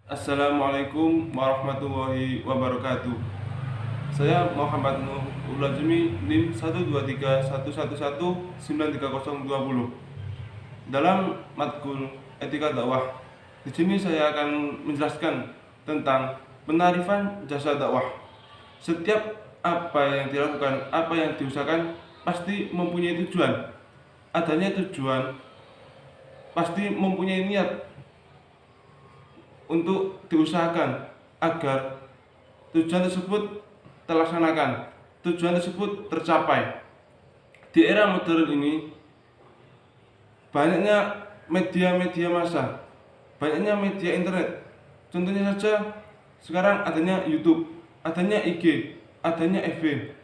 Assalamualaikum warahmatullahi wabarakatuh. Saya Muhammad Nuh Ulajmi NIM 12311193020. Dalam matkul etika dakwah, di sini saya akan menjelaskan tentang penarifan jasa dakwah. Setiap apa yang dilakukan, apa yang diusahakan pasti mempunyai tujuan. Adanya tujuan pasti mempunyai niat untuk diusahakan agar tujuan tersebut terlaksanakan, tujuan tersebut tercapai. Di era modern ini, banyaknya media-media massa, banyaknya media internet. Contohnya saja, sekarang adanya YouTube, adanya IG, adanya FB.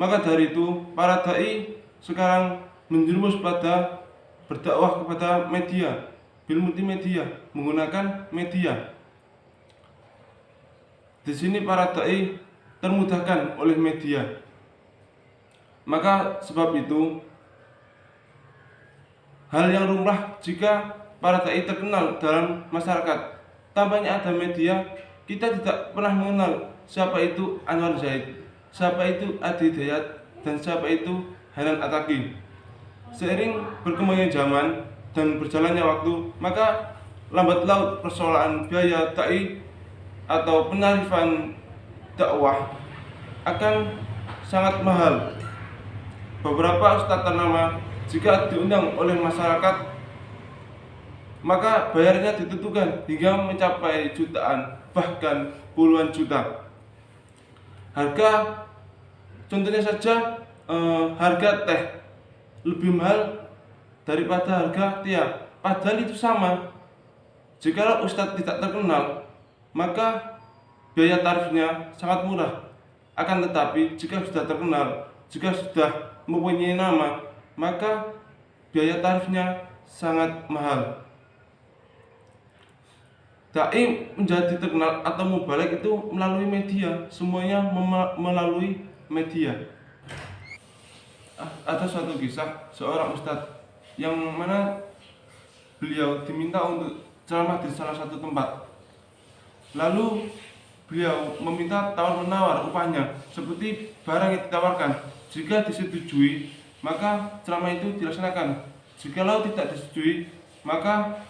Maka dari itu, para dai sekarang menjerumus pada berdakwah kepada media, bil multimedia, menggunakan media. Di sini para dai termudahkan oleh media. Maka sebab itu, hal yang lumrah jika para dai terkenal dalam masyarakat. Tanpanya ada media, kita tidak pernah mengenal siapa itu Anwar Zaid, siapa itu Adi Hidayat, dan siapa itu Hanan Ataki. Seiring berkembangnya zaman dan berjalannya waktu, maka lambat laut persoalan biaya dai atau penarifan dakwah akan sangat mahal. Beberapa ustadz ternama jika diundang oleh masyarakat, maka bayarnya ditentukan hingga mencapai jutaan, bahkan puluhan juta. Harga, contohnya saja, harga teh lebih mahal daripada harga tiap. Padahal itu sama. Jika ustadz tidak terkenal, maka biaya tarifnya sangat murah. Akan tetapi jika sudah terkenal, jika sudah mempunyai nama, maka biaya tarifnya sangat mahal. Dai menjadi terkenal atau mubalik itu melalui media, semuanya melalui media. Ada suatu kisah seorang ustadz yang mana beliau diminta untuk ceramah di salah satu tempat. Lalu beliau meminta tawar menawar upahnya seperti barang yang ditawarkan. Jika disetujui, maka ceramah itu dilaksanakan. Jikalau tidak disetujui, maka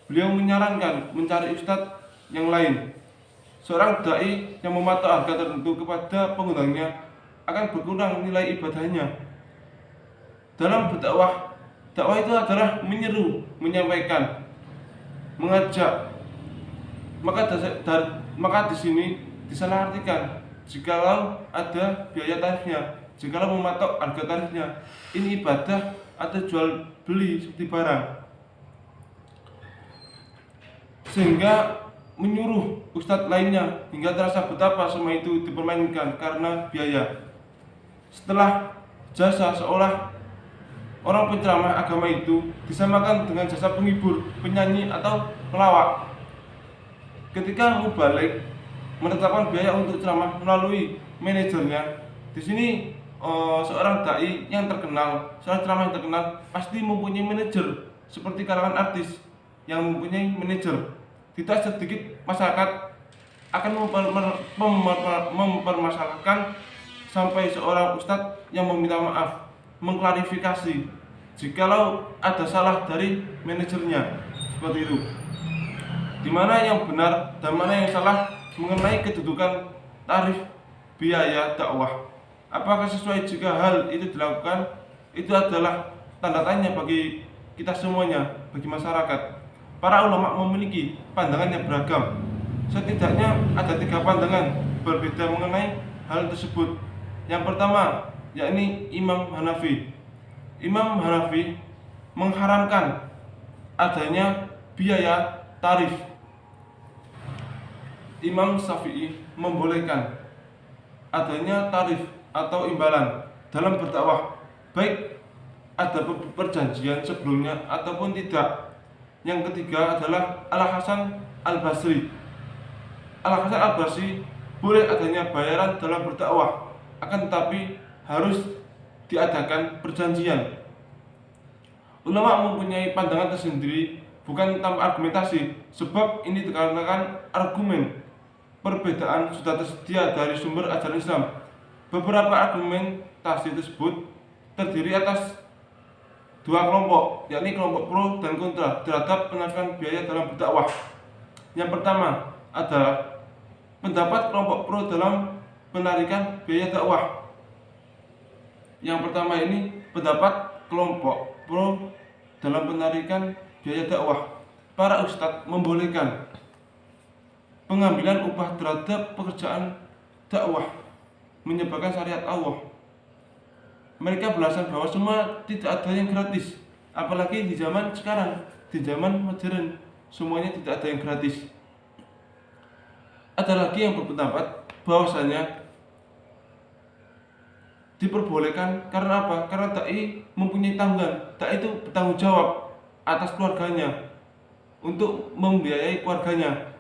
beliau menyarankan mencari ustadz yang lain. Seorang dai yang mematok harga tertentu kepada pengundangnya akan berkurang nilai ibadahnya. Dalam berdakwah, dakwah itu adalah menyeru, menyampaikan, mengajak. Maka di sini disalahartikan jikalau ada biaya tarifnya, jikalau mematok harga tarifnya. Ini ibadah atau jual beli seperti barang, sehingga menyuruh ustadz lainnya hingga terasa betapa semua itu dipermainkan karena biaya. Setelah jasa seolah orang penceramah agama itu disamakan dengan jasa penghibur, penyanyi atau pelawak. Ketika mubalik menetapkan biaya untuk ceramah melalui manajernya, di sini seorang dai yang terkenal, seorang ceramah yang terkenal pasti mempunyai manajer seperti kalangan artis yang mempunyai manajer. Tidak sedikit masyarakat akan mempermasalahkan sampai seorang ustadz yang meminta maaf, mengklarifikasi jikalau ada salah dari manajernya, seperti itu. Di mana yang benar dan mana yang salah mengenai kedudukan tarif biaya dakwah. Apakah sesuai jika hal itu dilakukan? Itu adalah tanda tanya bagi kita semuanya, bagi masyarakat. Para ulama memiliki pandangan yang beragam. Setidaknya ada 3 pandangan berbeda mengenai hal tersebut. Yang pertama, yakni Imam Hanafi. Imam Hanafi mengharamkan adanya biaya tarif. Imam Syafi'i membolehkan adanya tarif atau imbalan dalam berdakwah, baik ada perjanjian sebelumnya ataupun tidak. Yang ketiga adalah Al-Hasan Al-Basri. Al-Hasan Al-Basri boleh adanya bayaran dalam berdakwah, akan tetapi harus diadakan perjanjian. Ulama mempunyai pandangan tersendiri bukan tanpa argumentasi, sebab ini dikarenakan argumen perbedaan sudah tersedia dari sumber ajaran Islam. Beberapa argumentasi tersebut terdiri atas dua kelompok, yakni kelompok pro dan kontra terhadap penarikan biaya dalam berdakwah. Yang pertama adalah pendapat kelompok pro dalam penarikan biaya dakwah. Yang pertama ini pendapat kelompok pro dalam penarikan biaya dakwah. Para ustadz membolehkan pengambilan upah terhadap pekerjaan dakwah menyebarkan syariat Allah. Mereka beralasan bahwa semua tidak ada yang gratis, apalagi di zaman sekarang, di zaman modern, semuanya tidak ada yang gratis. Ada lagi yang berpendapat bahwasanya diperbolehkan karena apa? Karena dai mempunyai tanggungan, dai itu bertanggung jawab atas keluarganya untuk membiayai keluarganya.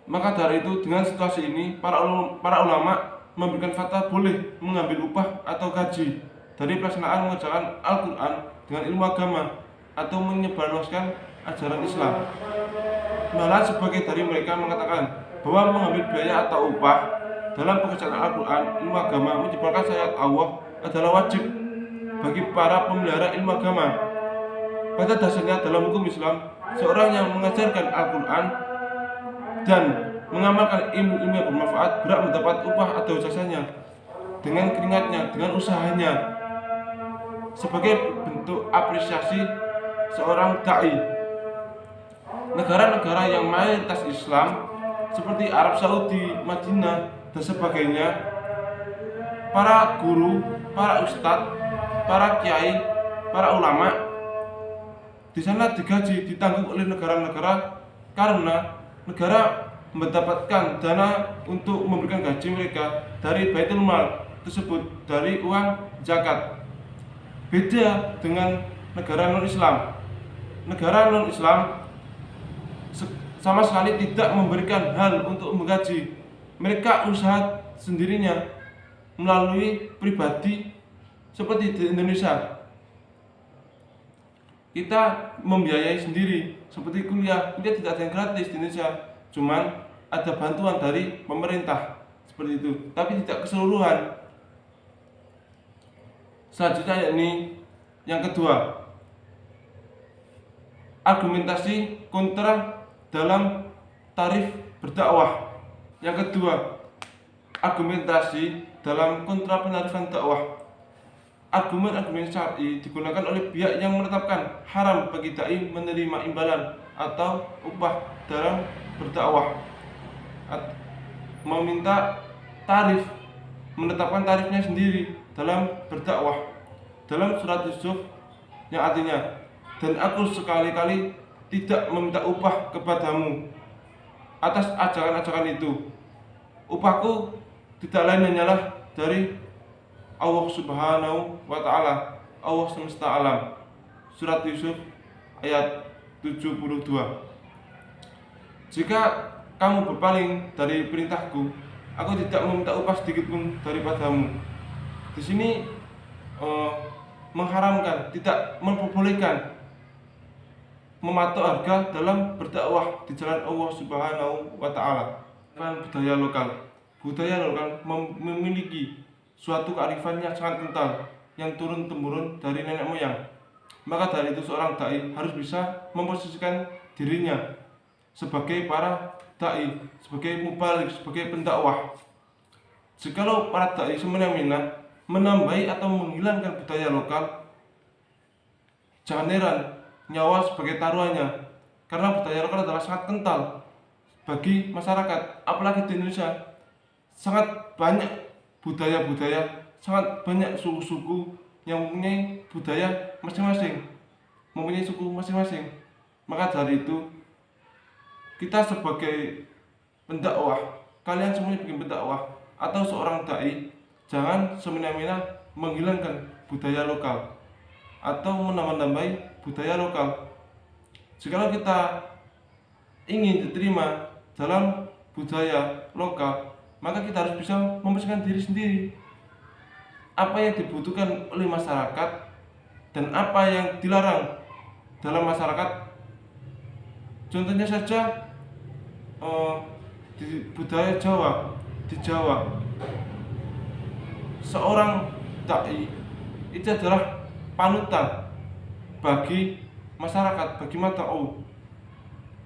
Maka dari itu, dengan situasi ini, para ulama memberikan fatwa boleh mengambil upah atau gaji dari pelaksanaan mengerjakan Al-Quran dengan ilmu agama atau menyebarluaskan ajaran Islam. Malah sebagai dari mereka mengatakan bahwa mengambil biaya atau upah dalam pekerjaan Al-Quran, ilmu agama, menyebarkan syariat Allah adalah wajib bagi para pemelihara ilmu agama. Pada dasarnya dalam hukum Islam, seorang yang mengajarkan Al-Quran dan mengamalkan ilmu-ilmu yang bermanfaat berhak mendapat upah atau jasanya dengan keringatnya, dengan usahanya, sebagai bentuk apresiasi seorang dai. Negara-negara yang mayoritas Islam seperti Arab Saudi, Madinah, dan sebagainya, para guru, para ustadz, para kiai, para ulama di sana digaji, ditanggung oleh negara-negara karena negara mendapatkan dana untuk memberikan gaji mereka dari Baitul Mal tersebut, dari uang zakat. Beda dengan negara non-Islam. Negara non-Islam sama sekali tidak memberikan hal untuk menggaji. Mereka usaha sendirinya melalui pribadi, seperti di Indonesia. Kita membiayai sendiri, seperti kuliah tidak ada yang gratis di Indonesia, cuman ada bantuan dari pemerintah seperti itu, tapi tidak keseluruhan. Selanjutnya yakni yang kedua, argumentasi kontra dalam tarif berdakwah. Yang kedua, argumentasi dalam kontra penarifan dakwah. Argumen-argumen syar'i digunakan oleh pihak yang menetapkan haram bagi dai menerima imbalan atau upah dalam berdakwah, meminta tarif, menetapkan tarifnya sendiri dalam berdakwah. Dalam surat Yusuf yang artinya, dan aku sekali-kali tidak meminta upah kepadamu atas ajaran-ajaran itu. Upahku tidak lain hanyalah dari Allah Subhanahu wa Ta'ala, Allah semesta alam. Surat Yusuf ayat 72. Jika kamu berpaling dari perintahku, aku tidak meminta upah sedikit pun daripadamu. Di sini mengharamkan, tidak memperbolehkan mematok harga dalam berdakwah di jalan Allah Subhanahu wa Ta'ala. Budaya lokal memiliki suatu kearifan yang sangat kental yang turun temurun dari nenek moyang. Maka dari itu seorang dai harus bisa memposisikan dirinya sebagai para dai, sebagai mubalik, sebagai pendakwah. Jikalau para dai semena-mena menambahi atau menghilangkan budaya lokal, jangan heran nyawa sebagai taruhannya, karena budaya lokal adalah sangat kental bagi masyarakat. Apalagi di Indonesia sangat banyak budaya-budaya, sangat banyak suku-suku yang mempunyai budaya masing-masing, mempunyai suku masing-masing. Maka dari itu, kita sebagai pendakwah, kalian semuanya bikin pendakwah atau seorang dai, jangan semena-mena menghilangkan budaya lokal atau menambah-nambahi budaya lokal. Jika kita ingin diterima dalam budaya lokal, maka kita harus bisa memposisikan diri sendiri. Apa yang dibutuhkan oleh masyarakat dan apa yang dilarang dalam masyarakat. Contohnya saja di budaya Jawa, di Jawa, seorang dai itu adalah panutan bagi masyarakat, bagi mad'u.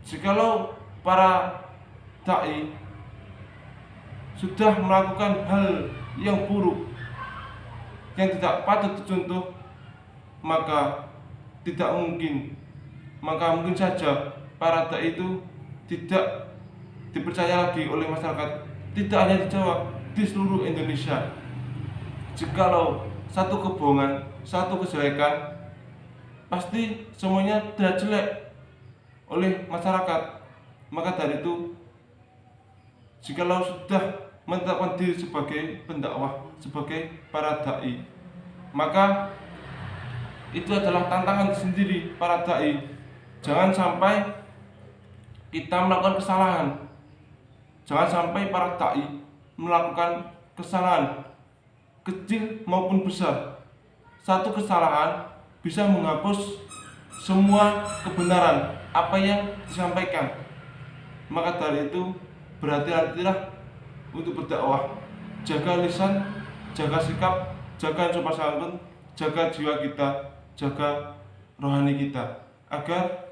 Jikalau para dai sudah melakukan hal yang buruk, yang tidak patut dicontoh, maka mungkin saja para dai itu tidak dipercaya lagi oleh masyarakat, tidak hanya di Jawa, di seluruh Indonesia. Jikalau satu kebohongan, satu kejelekan, pasti semuanya tidak jelek oleh masyarakat. Maka dari itu, jikalau sudah menetapkan diri sebagai pendakwah, sebagai para dai, maka itu adalah tantangan sendiri para dai. Jangan sampai kita melakukan kesalahan. Jangan sampai para dai melakukan kesalahan kecil maupun besar. Satu kesalahan bisa menghapus semua kebenaran apa yang disampaikan. Maka dari itu, berhati-hatilah untuk berdakwah. Jaga lisan, jaga sikap, jaga sopan santun, jaga jiwa kita, jaga rohani kita, agar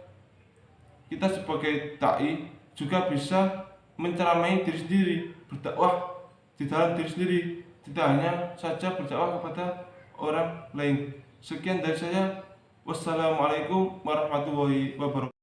kita sebagai dai juga bisa menceramai diri sendiri, berdakwah di dalam diri sendiri, tidak hanya saja berdakwah kepada orang lain. Sekian dari saya. Wassalamualaikum warahmatullahi wabarakatuh.